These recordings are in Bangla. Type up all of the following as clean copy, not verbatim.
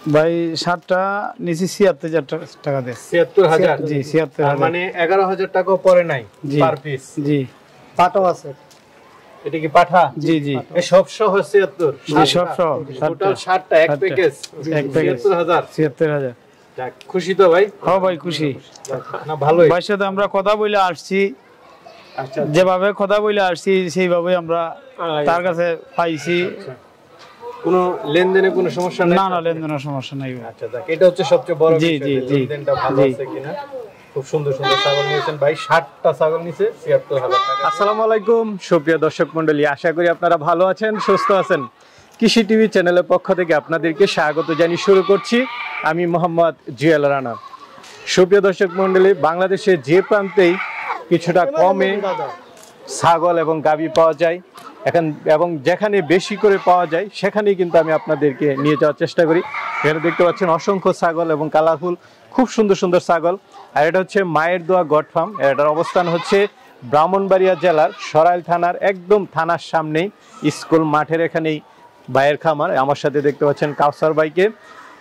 ভাই শার্টটা নিচে ৭৬,০০০ টাকা দিয়ে। ৭৬,০০০? জি ৭৬,০০০। মানে ১১,০০০ টাকা পরে নাই পার পিস? জি। পাটাও আছে। এটা কি পাঠা? জি জি। এই সব সহ ৭৬? জি সব সহ। টোটাল শার্টটা এক প্যাকেজ ৭৬,০০০? ৭৬,০০০। যাক, খুশি তো ভাই? হ্যাঁ ভাই খুশি। না ভালোই। ভাইয়ের সাথে আমরা কথা বলে আসছি, আচ্ছা যেভাবে কথা বলে আসছি সেইভাবে আমরা তার কাছে পাইছি। কোনো লেনদেনে কোনো সমস্যা নেই? না না, লেনদেনের সমস্যা নাই। আচ্ছা যাক, এটা হচ্ছে সবচেয়ে বড় জি, বিষয়, জি, জি। লেনদেনটা ভালো আছে কিনা। খুব সুন্দর সুন্দর ছাগল নিয়েছেন ভাই, 60টা ছাগল নিছে ৭৬,০০০ টাকা। আসসালামু আলাইকুম সুপ্রিয় দর্শক মণ্ডলী, আশা করি আপনারা ভালো আছেন, সুস্থ আছেন। কৃষি টিভি চ্যানেলের পক্ষ থেকে আপনাদেরকে স্বাগত জানিয়ে শুরু করছি আমি মোহাম্মদ জিয়াল রানা। সুপ্রিয় দর্শক মণ্ডলী, বাংলাদেশের যে প্রান্তেই কিছুটা কমে ছাগল এবং গাভী পাওয়া যায় এবং যেখানে বেশি করে পাওয়া যায় সেখানেই কিন্তু আমি আপনাদেরকে নিয়ে যাওয়ার চেষ্টা করি। এখানে দেখতে পাচ্ছেন অসংখ্য ছাগল এবং কালারফুল খুব সুন্দর সুন্দর ছাগল। আর এটা হচ্ছে মায়ের দোয়া গড ফার্ম। এটার অবস্থান হচ্ছে ব্রাহ্মণবাড়িয়া জেলার সরাইল থানার একদম থানার সামনেই, স্কুল মাঠের এখানেই ভাইয়ের খামার। আমার সাথে দেখতে পাচ্ছেন কাউসার ভাইকে।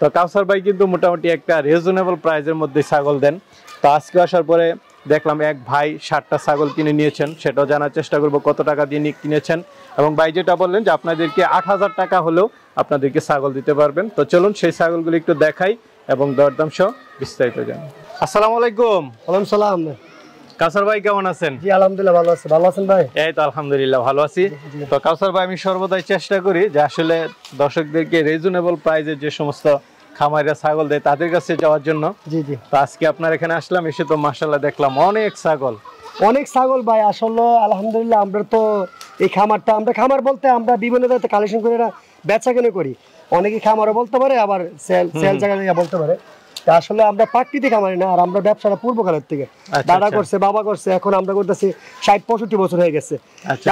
তো কাউসার ভাই কিন্তু মোটামুটি একটা রিজনেবল প্রাইসের মধ্যে ছাগল দেন। তো আজকে আসার পরে দেখলাম এক ভাই 60টা ছাগল কিনে নিয়েছেন, সেটাও জানার চেষ্টা করব কত টাকা দিয়ে কিনেছেন। এবং ভাই যেটা বললেন যে আপনাদেরকে ৮,০০০ টাকা হলেও আপনাদেরকে ছাগল দিতে পারবেন। তো চলুন সেই ছাগলগুলো একটু দেখাই এবং দরদাম সহ বিস্তারিত জানি। আসসালামু আলাইকুম। ওয়ালাইকুম সালাম। কাউসার ভাই কেমন আছেন? জি আলহামদুলিল্লাহ ভালো আছি। ভালো আছেন ভাই? এই তো আলহামদুলিল্লাহ ভালো আছি। তো কাউসার ভাই, আমি সর্বদাই চেষ্টা করি যে আসলে দর্শকদেরকে রিজনেবল প্রাইসে যে সমস্ত খামারিরা ছাগল দেয় তাদের কাছে যাওয়ার জন্য। জি জি। তো আজকে আপনার এখানে আসলাম, এসে তো মাশাআল্লাহ দেখলাম অনেক ছাগল। অনেক ছাগল ভাই, আসলে আলহামদুলিল্লাহ আমরা তো এই খামারটা, আমরা খামার বলতে আমরা বিভিন্ন জায়গাতে কালেকশন করে বেচা কেনা করি। অনেকে খামারও বলতে পারে, আবার সেল জায়গা বলতে পারে। তা আসলে আমরা প্রাকৃতিক খামারি না, আর আমরা ব্যবসাটা পূর্বকালের থেকে দাদা করছে, বাবা করছে, এখন আমরা করতেছি ৬০-৬৫ বছর হয়ে গেছে।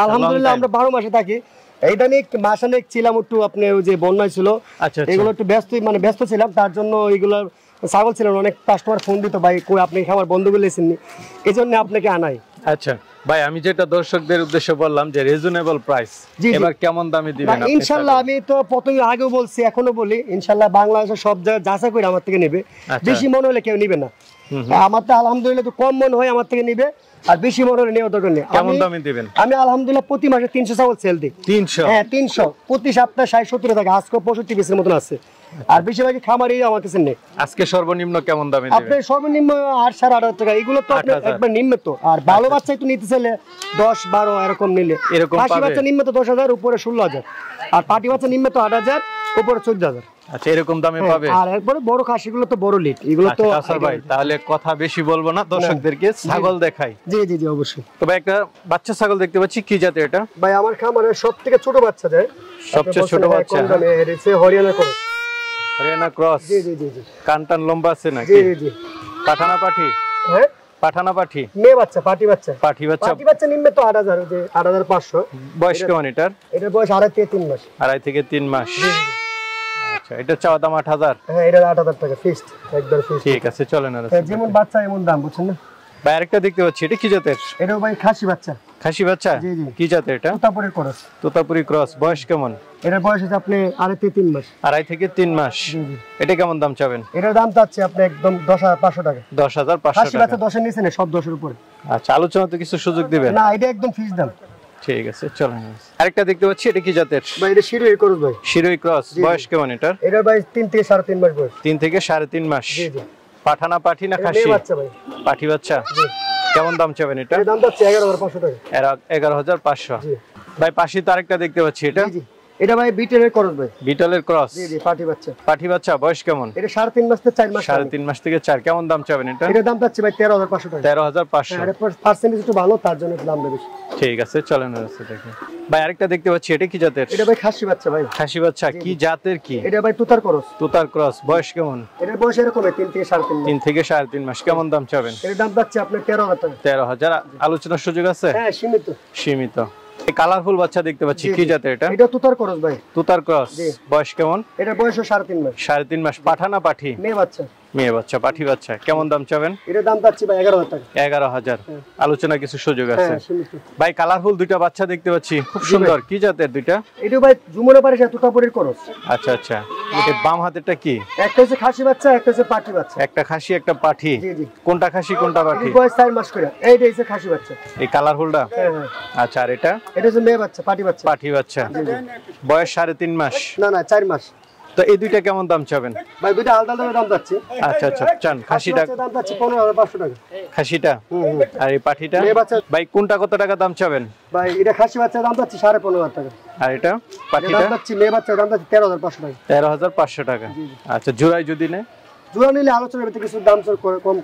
আলহামদুলিল্লাহ আমরা 12 মাসে থাকি। এইটা নিয়ে মাসানেক ছিলাম একটু, আপনি ওই যে বন্যায় ছিল এগুলো একটু ব্যস্ত ছিলাম, তার জন্য এইগুলো ছাগল ছিলেন। অনেক কাস্টমার ফোন দিত, ভাই কই আপনি খামার বন্ধ করে লেছেননি, এই জন্য আপনাকে আনাই। আচ্ছা ভাই, আমি যেটা দর্শকদের উদ্দেশ্যে বললাম যে রিজনেবল প্রাইস, এবার কেমন দামে দিবেন? ইনশাআল্লাহ আমি তো প্রথমে আগেও বলছি, এখনো বলি, ইনশাআল্লাহ বাংলাদেশের সব জায়গায় যাচাই করে আমার থেকে নেবে। বেশি মনে হলে কেউ নিবে না। আমার তো আলহামদুলিল্লাহ তো কম মনে হয় আমার থেকে নিবে, আর বেশি মনে হলে নেওয়ার দরকার নেই। কেমন দামে দিবেন? আমি আলহামদুলিল্লাহ প্রতি মাসে 300 ছাগল সেল দিই। 300? হ্যাঁ 300 প্রতি সপ্তাহে 60-70 টাকা, আজকে 65 পিসের মতন আছে। আর বেশিরভাগই খামারি আমার কাছে নেই। আজকে সর্বনিম্ন কেমন দামে দিবেন? আপনি সর্বনিম্ন 8-8.5 টাকা, এগুলো তো আপনি একবার নিম্ন তো। আর ভালো বাচ্চা একটু নিতে চাইলে 10-12 এরকম নিলে, এরকম পাটি বাচ্চা নিম্ন তো 10,000, উপরে 16,000, আর পাটি বাচ্চা নিম্ন তো 8,000, উপরে 14,000। আচ্ছা, এরকম দামে পাবে। আর একবারে বড় খাসিগুলো তো বড় লিট, এগুলো তো। কাউসার ভাই, তাহলে কথা বেশি বলবো না, দর্শকদেরকে ছাগল দেখাই। জি জি জি অবশ্যই। তবে একটা বাচ্চা ছাগল দেখতে পাচ্ছি, কি জাতের এটা? ভাই আমার খামারে সবথেকে ছোট বাচ্চা যায়, সবচেয়ে ছোট বাচ্চা হরিয়ানা ক্রস। হরিয়ানা ক্রস? জি জি জি জি। কানটান লম্বা আছে নাকি? জি জি জি। পাঠানা পাঠি? হ্যাঁ পাঠানা পাঠি? মেয়ে বাচ্চা, পাটি বাচ্চা। পাঠি বাচ্চা? পাটি বাচ্চা নিম্ন তো 8,000, যে 8,500। বয়স কেমন এটার? এটার বয়স 2.5 থেকে 3 মাস। 2.5 থেকে 3 মাস। আচ্ছা, এটা চাওয়া দাম 8,000? হ্যাঁ, এটা 8,000 টাকা ফিক্সড, একদম ফিক্সড। ঠিক আছে, চলেন। আর যেমন বাচ্চা এমন দাম, বুঝছেন না ভাই? আরেকটা দেখতে পাচ্ছি, এটা কি জাতের? এটাও ভাই খাসি বাচ্চা। খাসি বাচ্চা? জি জি। কি জাতের এটা? তোতাপুরি ক্রস। তোতাপুরি ক্রস। বয়স কেমন? এটার বয়স হচ্ছে আপনি 2.5 থেকে 3 মাস। 2.5 থেকে 3 মাস। জি জি। এটা কেমন দাম চাবেন? এটার দাম চাচ্ছি আপনি একদম 10,500 টাকা। 10,500 খাসি টাকা? বাচ্চা 10 এর নিচে নেই, সব 10 এর উপরে। আচ্ছা, আলোচনা তো কিছু সুযোগ দিবেন? না, এটা একদম ফিক্সড দাম। ঠিক আছে, চলেন। আরেকটা দেখতে পাচ্ছি, এটা কি জাতের? ভাই এটা শিরোই ক্রস ভাই। শিরোই ক্রস। বয়স কেমন এটার? এটার ভাই 3 থেকে 3.5 মাস বয়স। 3 থেকে 3.5 মাস। জি জি। পাঠানা পাঠি না খাসি? মেয়ে বাচ্চা ভাই। পাঠি বাচ্চা? জি। কেমন দাম চাবেন এটা? এর দাম চাচ্ছি 11,500 টাকা। 11,500। জি ভাই, পাশে তো আরেকটা দেখতে পাচ্ছি, এটা? জি জি। এটা ভাই বিটেলের ক্রস ভাই। বিটলের ক্রস? জি জি, পাটি বাচ্চা। পাঠি বাচ্চা। বয়স কেমন? এটা 3.5 মাস থেকে 4 মাস। 3.5 মাস থেকে 4। কেমন দাম চাবেন এটা? এটার দাম চাচ্ছি ভাই 13,500 টাকা। 13,500। আর পার্সেন্টেজ একটু ভালো, তার জন্য দাম বেশি। ঠিক আছে, চলেন। দেখি ভাই, আরেকটা দেখতে পাচ্ছি, এটা কি জাতের? এটা ভাই খাসি বাচ্চা ভাই। খাসি বাচ্চা? কি জাতের কি? এটা ভাই তুতার ক্রস। তুতার ক্রস। বয়স কেমন? এটার বয়স এরকম 3 থেকে 3.5 মাস। 3 থেকে 3.5 মাস। কেমন দাম চাবেন? এর দাম চাচ্ছি আপনার 13,000 টাকা। 13,000। আলোচনার সুযোগ আছে? হ্যাঁ, সীমিত। সীমিত। এই কালারফুল বাচ্চা দেখতে পাচ্ছি, কি জাতের এটা? এটা তুতার ক্রস ভাই। তুতার ক্রস। বয়স কেমন? এটার বয়স 3.5 মাস। 3.5 মাস। পাঠানা পাঠি? মেয়ে বাচ্চা। মেয়ে বাচ্চা, পাঠি বাচ্চা। কেমন দাম চাবেন? এটার দাম চাচ্ছি ভাই 11,000 টাকা। 11,000। আলোচনা কিছু সুযোগ আছে। হ্যাঁ সীমিত। ভাই কালারফুল দুইটা বাচ্চা দেখতে পাচ্ছি, খুব সুন্দর। কি জাতের দুইটা? এটা ভাই যমুনা পারে তুতাপুরের করস। আচ্ছা আচ্ছা। এই বাম হাতেরটা কি? একটা হচ্ছে খাসি বাচ্চা, একটা হচ্ছে পাটি বাচ্চা। একটা খাসি একটা পাঠি। জি জি। কোনটা খাসি কোনটা পাঠি? এই বয়স 4 মাস করে। এইটা হচ্ছে খাসি বাচ্চা। এই কালারফুলটা? হ্যাঁ হ্যাঁ। আচ্ছা, আর এটা? এটা হচ্ছে মেয়ে বাচ্চা, পাটি বাচ্চা। পাঠি বাচ্চা। বয়স 3.5 মাস। না না 4 মাস। তো এই দুইটা কেমন দাম চাবেন? ভাই দুইটা আলাদা আলাদা দাম চাচ্ছি। আচ্ছা আচ্ছা, চান খাসিটা? দাম চাচ্ছি 15,500 টাকা। খাসিটা? আর এই পাঠিটা? মেয়ে বাচ্চা। ভাই কোনটা কত টাকা দাম চাবেন? ভাই এটা খাসি বাচ্চা দাম চাচ্ছি 15,500 টাকা। আর এটা পাঠিটা? দাম চাচ্ছি মেয়ে বাচ্চা দাম চাচ্ছি 13,500 টাকা। 13,500 টাকা। আচ্ছা, জোড়ায় যদি নেয়? জোড়া নিলে আলোচনার ভিতরে কিছু দাম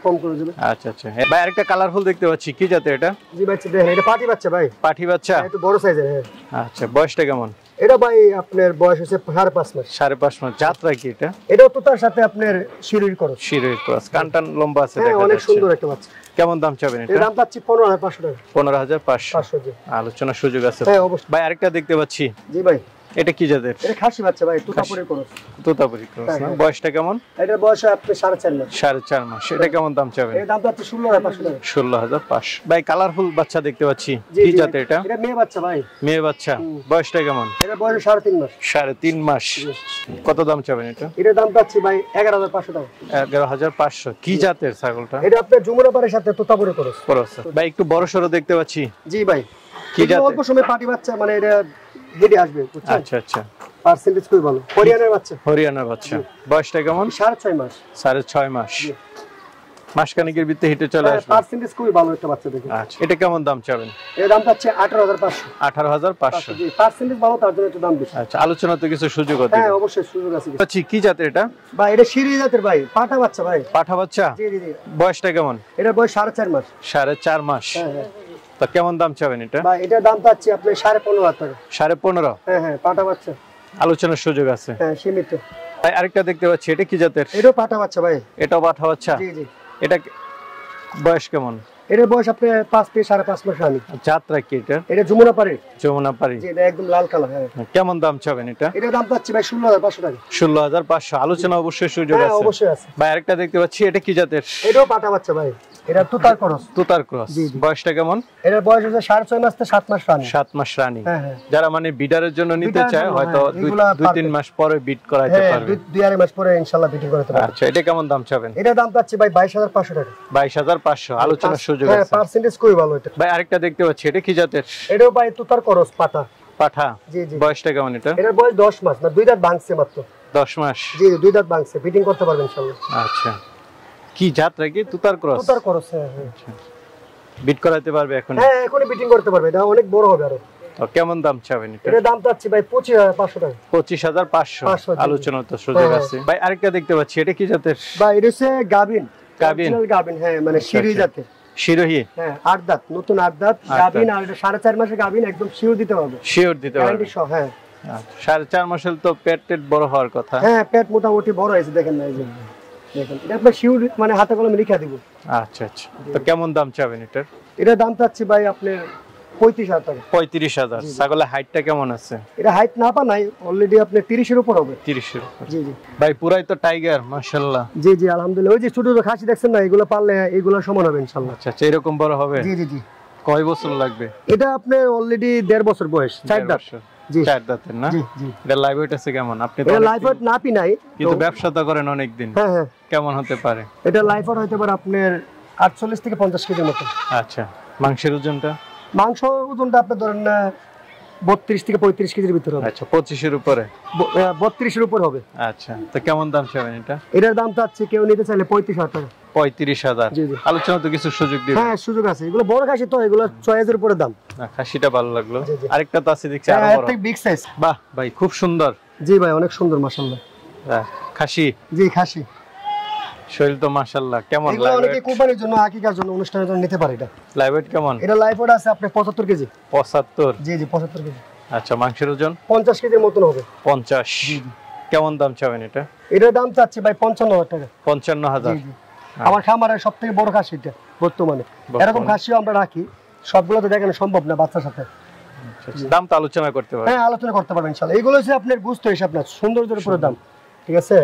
কম করে দেবে। আচ্ছা আচ্ছা। ভাই আরেকটা কালারফুল দেখতে পাচ্ছি, কি জাতের এটা? জি বাচ্চা দেখেন, এটা পাটি বাচ্চা ভাই। পাঠি বাচ্চা? একটু বড় সাইজের। হ্যাঁ। আচ্ছা, বয়সটা কেমন? এটা ভাই আপনার বয়স হচ্ছে 5.5 মাস। 5.5 মাস। জাতরা কি এটা? এটাও তো তার সাথে আপনার শিরোর করস। শিরোর ক্রস, কানটান লম্বা আছে হ্যাঁ দেখা অনেক যাচ্ছে। সুন্দর একটা বাচ্চা। কেমন দাম চাবেন এর এটা? দাম চাচ্ছি 15,500 টাকা। 15,500। 500 জি। আলোচনার সুযোগ আছে। হ্যাঁ অবশ্যই। ভাই আরেকটা দেখতে পাচ্ছি, জি ভাই। এটা কি জাতের? এটা খাসি বাচ্চা ভাই, তুতাপুরের করস। তোতাপুরি ক্রস না? হ্যাঁ। বয়সটা কেমন? এটার বয়স আপনার 4.5 মাস। 4.5 মাস। এটা কেমন দাম চাবেন? এর দাম চাচ্ছি 16,500 টাকা। 16,500। ভাই কালারফুল বাচ্চা দেখতে পাচ্ছি, জি, কি জি। জাতের এটা? এটা মেয়ে বাচ্চা ভাই। মেয়ে বাচ্চা। বয়সটা কেমন? এটা বয়স 3.5 মাস। 3.5 মাস। কত দাম চাবেন এটা? এটার দাম চাচ্ছি ভাই 11,500 টাকা। 11,500। কি জাতের ছাগলটা? এটা আপনার যমুনা পাড়ের সাথে তোতাপুরের করস। ক্রস। ভাই একটু বড় সড়ো দেখতে পাচ্ছি, জি ভাই। কি এটা জাতের? অল্প সময় পাটি বাচ্চা, মানে এটা হেডে আসবে বুঝছেন। আচ্ছা আচ্ছা। পার্সেন্টেজ খুবই ভালো। হরিয়ানার বাচ্চা। হরিয়ানার বাচ্চা। বয়সটা কেমন? 6.5 মাস। 6.5 মাস। মাসখানেকের ভিতরে হিটে চলে আসবে। পার্সেন্টেজ খুবই ভালো একটা বাচ্চা দেখে। আচ্ছা, এটা কেমন দাম চাবেন? এর দাম চাচ্ছে 18,500। 18,500। জি, পার্সেন্টেজ ভালো তার জন্য একটু দাম বেশি। আচ্ছা, আলোচনা তো কিছু সুযোগ আছে। হ্যাঁ অবশ্যই সুযোগ আছে। আচ্ছা, কি জাতের এটা? ভাই এটা শিরি জাতের ভাই, পাটা বাচ্চা ভাই। পাঠা বাচ্চা? জি জি জি। বয়সটা কেমন? এটা বয়স 4.5 মাস। 4.5 মাস। হ্যাঁ হ্যাঁ। তো কেমন দাম চাবেন এটা? ভাই এটার দাম চাচ্ছি আপনি 15,500 টাকা। 15.5। হ্যাঁ হ্যাঁ, পাটা বাচ্চা। আলোচনার সুযোগ আছে। হ্যাঁ সীমিত। ভাই আরেকটা দেখতে পাচ্ছি, এটা কি জাতের? এটাও পাটা বাচ্চা ভাই। এটাও পাঠা বাচ্চা? জি জি। এটা বয়স কেমন? এটার বয়স আপনি 5 থেকে 5.5 মাস রানি। জাতরা কি এটা? এটা যমুনা পাড়ে। যমুনা পারি। জি, এটা একদম লাল কালার। হ্যাঁ। কেমন দাম চাবেন এটা? এটার দাম চাচ্ছি ভাই 16,500 টাকা। 16,500। আলোচনা অবশ্যই সুযোগ হ্যাঁ আছে। অবশ্যই আছে। ভাই আরেকটা দেখতে পাচ্ছি, এটা কি জাতের? এটাও পাটা বাচ্চা ভাই। এটা তুতার করস। তুতার ক্রস। জি, জি। বয়সটা কেমন? এটার বয়স হচ্ছে 6.5 মাস থেকে 7 মাস রানি। 7 মাস রানী। হ্যাঁ হ্যাঁ। যারা মানে বিডারের জন্য নিতে বিডারের চায়, জন্য, হয়তো হ্যাঁ, এগুলা 2-3 মাস পরে বিট করাইতে হ্যাঁ, পারবে। 2-2.5 মাস পরে ইনশাআল্লাহ বিটিং করতে পারবে। আচ্ছা, এটা কেমন দাম চাবেন? এটার দাম চাচ্ছি ভাই 22,500 টাকা। 22,500। আলোচনার সুযোগ হ্যাঁ, আছে। পার্সেন্টেজ খুবই ভালো এটা। ভাই আরেকটা দেখতে পাচ্ছি, এটা কি জাতের? এটাও ভাই তুতার করস পাটা। পাঠা? জি জি। বয়সটা কেমন এটা? এটার বয়স 10 মাস না, 2 দাঁত ভাঙছে মাত্র। 10 মাস। জি 2 দাঁত ভাঙছে, বিটিং করতে পারবে ইনশাআল্লাহ। আচ্ছা, কি জাত নাকি? তুতার ক্রস? তুতার করস। হ্যাঁ হ্যাঁ। বিট করাইতে পারবে এখন? হ্যাঁ এখনই বিটিং করতে পারবে, এটা অনেক বড় হবে আরো। তো কেমন দাম চাবেন এটা? এটার দাম চাচ্ছি ভাই 25,500 টাকা। 25,500। 500, জি, জি। আলোচনা তো সুযোগ হ্যাঁ, আছে। ভাই আরেকটা দেখতে পাচ্ছি, এটা কি জাতের? ভাই এটা হচ্ছে গাবিন। গাভিন? Original গাবিন, হ্যাঁ, মানে শিরি আচ্ছা। জাতের। শিরোহী? হ্যাঁ 8 দাঁত, নতুন 8 দাঁত গাবিন। আর এটা 4.5 মাসের গাবিন, একদম শিওর দিতে হবে। শিওর দিতে পারবে? গ্যারান্টি সহ। হ্যাঁ 4.5 মাসের তো পেট বড় হওয়ার কথা। হ্যাঁ, পেট মোটামুটি বড় হয়েছে, দেখেন না এই যে। দেখেন এটা আপনার শিওর, মানে হাতে কলমে লিখে দিব। আচ্ছা আচ্ছা। তো কেমন দাম চাবেন এটার? এটার দাম চাচ্ছি ভাই আপনার 35,000 টাকা। 35,000। ছাগলের হাইটটা কেমন আছে? এটা হাইট না পা নাই, অলরেডি আপনার 30 এর উপর হবে। 30 এর উপর। জি জি ভাই পুরাই তো টাইগার, মাশাআল্লাহ। জি জি আলহামদুলিল্লাহ। ওই যে ছোট ছোট খাসি দেখছেন না, এগুলো পারলে এগুলো সমান হবে ইনশাআল্লাহ। আচ্ছা আচ্ছা, এরকম বড় হবে? জি জি জি। কয় বছর লাগবে? এটা আপনার অলরেডি 1.5 বছর বয়স, 4 দাঁত। জি 4 দাঁতের না? জি জি। এটা লাইভ ওয়েট আছে কেমন? আপনি তো এটা অনেক লাইফ ওয়েট না পি নাই, কিন্তু ব্যবসা তো করেন অনেক দিন। হ্যাঁ হ্যাঁ। কেমন হতে পারে? এটা লাইফ ওয়েট হতে পারে আপনার 48 থেকে 50 কেজির মতো। আচ্ছা, মাংসের ওজনটা? মাংস ওজনটা আপনি ধরেন 32 থেকে 35 কেজির ভিতরে হবে। আচ্ছা, 25 এর উপরে? 32 এর উপর হবে। আচ্ছা, তো কেমন দাম চাবেন এটা? এটার দাম চাচ্ছে কেউ নিতে চাইলে 35,000 টাকা। 35,000। জি জি। আলোচনা তো কিছু সুযোগ দিবেন? হ্যাঁ সুযোগ আছে, এগুলো বড় খাসি তো, এগুলো 6,000 উপরে দাম। না, খাসিটা ভালো লাগলো। জি, জি। আরেকটা তো আছে দেখছি আরো হ্যাঁ, বড়। একটা বিগ সাইজ। বাহ ভাই, খুব সুন্দর। জি ভাই, অনেক সুন্দর মাশাআল্লাহ। হ্যাঁ, খাসি? জি খাসি। শরীর তো মাশাআল্লাহ। কেমন এগুলো লাইভ অনেকে ওয়েট? কোরবানির জন্য, আকিকার জন্য, অনুষ্ঠানের জন্য নিতে পারে এটা। লাইভ ওয়েট কেমন? এটা লাইফ ওয়েট আছে আপনার 75 কেজি। 75? জি জি 75 কেজি। আচ্ছা, মাংসের ওজন? 50 কেজির মতন হবে। 50। কেমন দাম চাবেন এটা? এটার দাম চাচ্ছি ভাই 55,000 টাকা। 55,000। জি জি। আমার খামারের সবথেকে বড় খাসি এটা বর্তমানে। এরকম খাসিও আমরা রাখি, সবগুলো তো দেখানো সম্ভব না বাচ্চার সাথে। আচ্ছা, দাম তো আলোচনা করতে পারবেন? হ্যাঁ আলোচনা করতে পারবেন ইনশাআল্লাহ। এগুলো হচ্ছে আপনার গুস্ত হিসাব না, সৌন্দর্যের উপরে দাম। ঠিক আছে,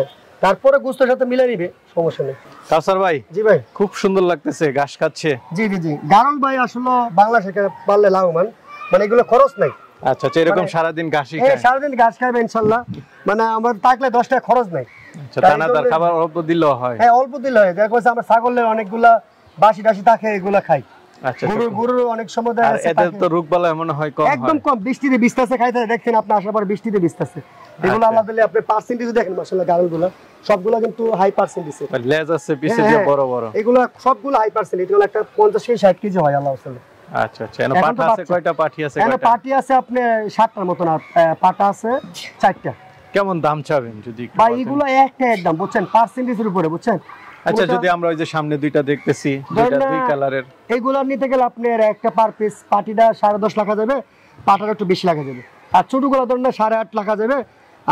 তারপরে গোস্তের সাথে মিলে নিবে, সমস্যা নেই। কাউসার ভাই, জি ভাই, খুব সুন্দর লাগতেছে, ঘাস খাচ্ছে। জি জি জি, গারল ভাই আসলে বাংলাদেশে পারলে লাভবান, মানে এগুলো খরচ নাই। আচ্ছা আচ্ছা, এরকম সারাদিন ঘাসই হ্যাঁ, খায়? সারাদিন ঘাস খাবে ইনশাল্লাহ, মানে আমার থাকলে 10 টাকা খরচ নাই। আচ্ছা, দানাদার খাবার অল্প দিলেও হয়? হ্যাঁ, অল্প দিলে হয়। দেখো আমরা ছাগলের অনেকগুলা বাসি টাসি থাকে, এগুলা খাই। আচ্ছা, গরুর অনেক সময় আর এদের তো রোগবালা মনে হয় কম হয়? একদম কম, বৃষ্টিতে ভিজতেছে খাইতে দেখছেন আপনি, আসার পর বৃষ্টিতে ভিজতেছে। এগুলো আল্লাহ দিলে আপনি পার্সেন্টেজ দেখেন মাশাআল্লাহ, গারলগুলো সবগুলো কিন্তু হাই পার্সেন্টেজ, লেজ আছে পিছে যে বড় বড়, এগুলো সবগুলো হাই পার্সেন্টেজ। এগুলো একটা 50-60 কেজি হয় আল্লাহ ওয়াসাল্লাম। আচ্ছা আচ্ছা, এখানে পাঠা আছে কয়টা? পাঠি আছে এখানে কয়টা? পাটি আছে আপনি 60টার মতন, আর পাটা আছে 4টা। কেমন দাম চাবেন যদি একটু ভাই বলতেন? এগুলো একটা একদম বুঝছেন, পার্সেন্টেজের উপরে বুঝছেন। আচ্ছা, যদি আমরা ওই যে সামনে দুইটা দেখতেছি, দুইটা দুই কালারের, এইগুলো নিতে গেলে আপনার একটা পার পিস পাটিটা 10.5 লাখ যাবে, পাটাটা একটু বেশি লাগা যাবে। আর ছোটগুলো ধরেন 8.5 লাখ যাবে।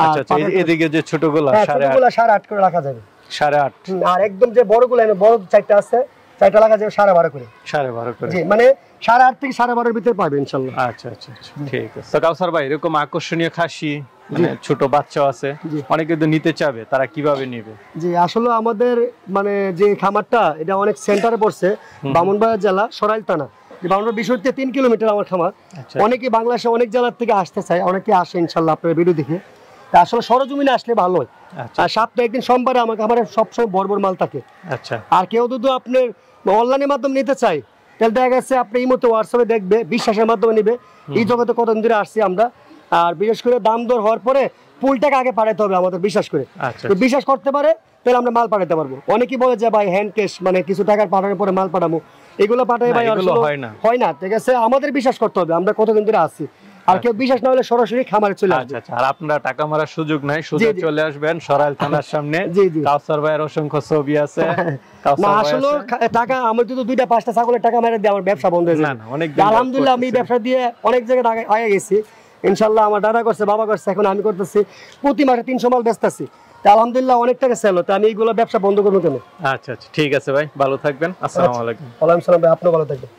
আচ্ছা আচ্ছা, এদিকে যে ছোটগুলো 8.5 করে রাখা যাবে। 8.5। আর একদম যে বড়গুলো বড় 4টা আছে, 4টা লাগা যাবে 12.5 করে। 12.5 করে? জি, মানে 8.5 থেকে 12.5 ভিতরে পাবে ইনশাআল্লাহ। আচ্ছা আচ্ছা, ঠিক আছে। তো কাউসার ভাই, এরকম আকর্ষণীয় খাসি, মানে ছোট বাচ্চা আছে, অনেকে তো নিতে চাবে, তারা কিভাবে নেবে? জি, আসলে আমাদের মানে যে খামারটা, এটা অনেক সেন্টারে পড়ছে, ব্রাহ্মণবাড়িয়া জেলা সরাইল থানা। ব্রাহ্মণবাড়িয়া বিষয় থেকে 3 কিলোমিটার আমার খামার। অনেকে বাংলাদেশে অনেক জেলার থেকে আসতে চায়, অনেকে আসে ইনশাআল্লাহ আপনার ভিডিও দেখে। আসলে সরজমিনে আসলে ভালো হয়। আর সপ্তাহে একদিন সোমবারে আমার খামারে সবসময় বড় বড় মাল থাকে। আচ্ছা, আর কেউ যদি আপনার অনলাইনের মাধ্যমে নিতে চায়, তাহলে দেখা গেছে আপনি এই মতো হোয়াটসঅ্যাপে দেখবে, বিশ্বাসের মাধ্যমে নিবে। এই জগতে কতদিন ধরে আসছি আমরা, আর বিশেষ করে দাম দর হওয়ার পরে ফুল টাকা আগে পাঠাতে হবে আমাদের, বিশ্বাস করে। তো বিশ্বাস করতে পারে, তাহলে আমরা মাল পাঠাতে পারবো। অনেকেই বলে যে ভাই হ্যান্ড ক্যাশ, মানে কিছু টাকার পাঠানোর পরে মাল পাঠাবো, এগুলো পাঠাই ভাই হয় না। ঠিক আছে, আমাদের বিশ্বাস করতে হবে আমরা কতদিন ধরে আসছি। আর কেউ বিশ্বাস না হলে সরাসরি খামারে চলে আসবে। আচ্ছা, আর আপনারা টাকা মারার সুযোগ নাই, সোজা চলে আসবেন সরাইল থানার সামনে। কাউসার ভাইয়ের অসংখ্য ছবি আছে। না আসলে টাকা আমার যদি 2টা-5টা ছাগলের টাকা মেরে দিয়ে আমার ব্যবসা বন্ধ হয়ে যায়। আলহামদুলিল্লাহ আমি ব্যবসা দিয়ে অনেক জায়গায় আগে গেছি ইনশাআল্লাহ। আমার দাদা করছে, বাবা করছে, এখন আমি করতেছি। প্রতি মাসে 300 মাল বেচতেছি, আলহামদুলিল্লাহ অনেক টাকা সেল হতো। আমি এইগুলো ব্যবসা বন্ধ করবো কেন? আচ্ছা আচ্ছা, ঠিক আছে ভাই, ভালো থাকবেন। আসসালামু আলাইকুম। ওয়ালাইকুম আসসালাম ভাই, আপনিও ভালো থাকবেন।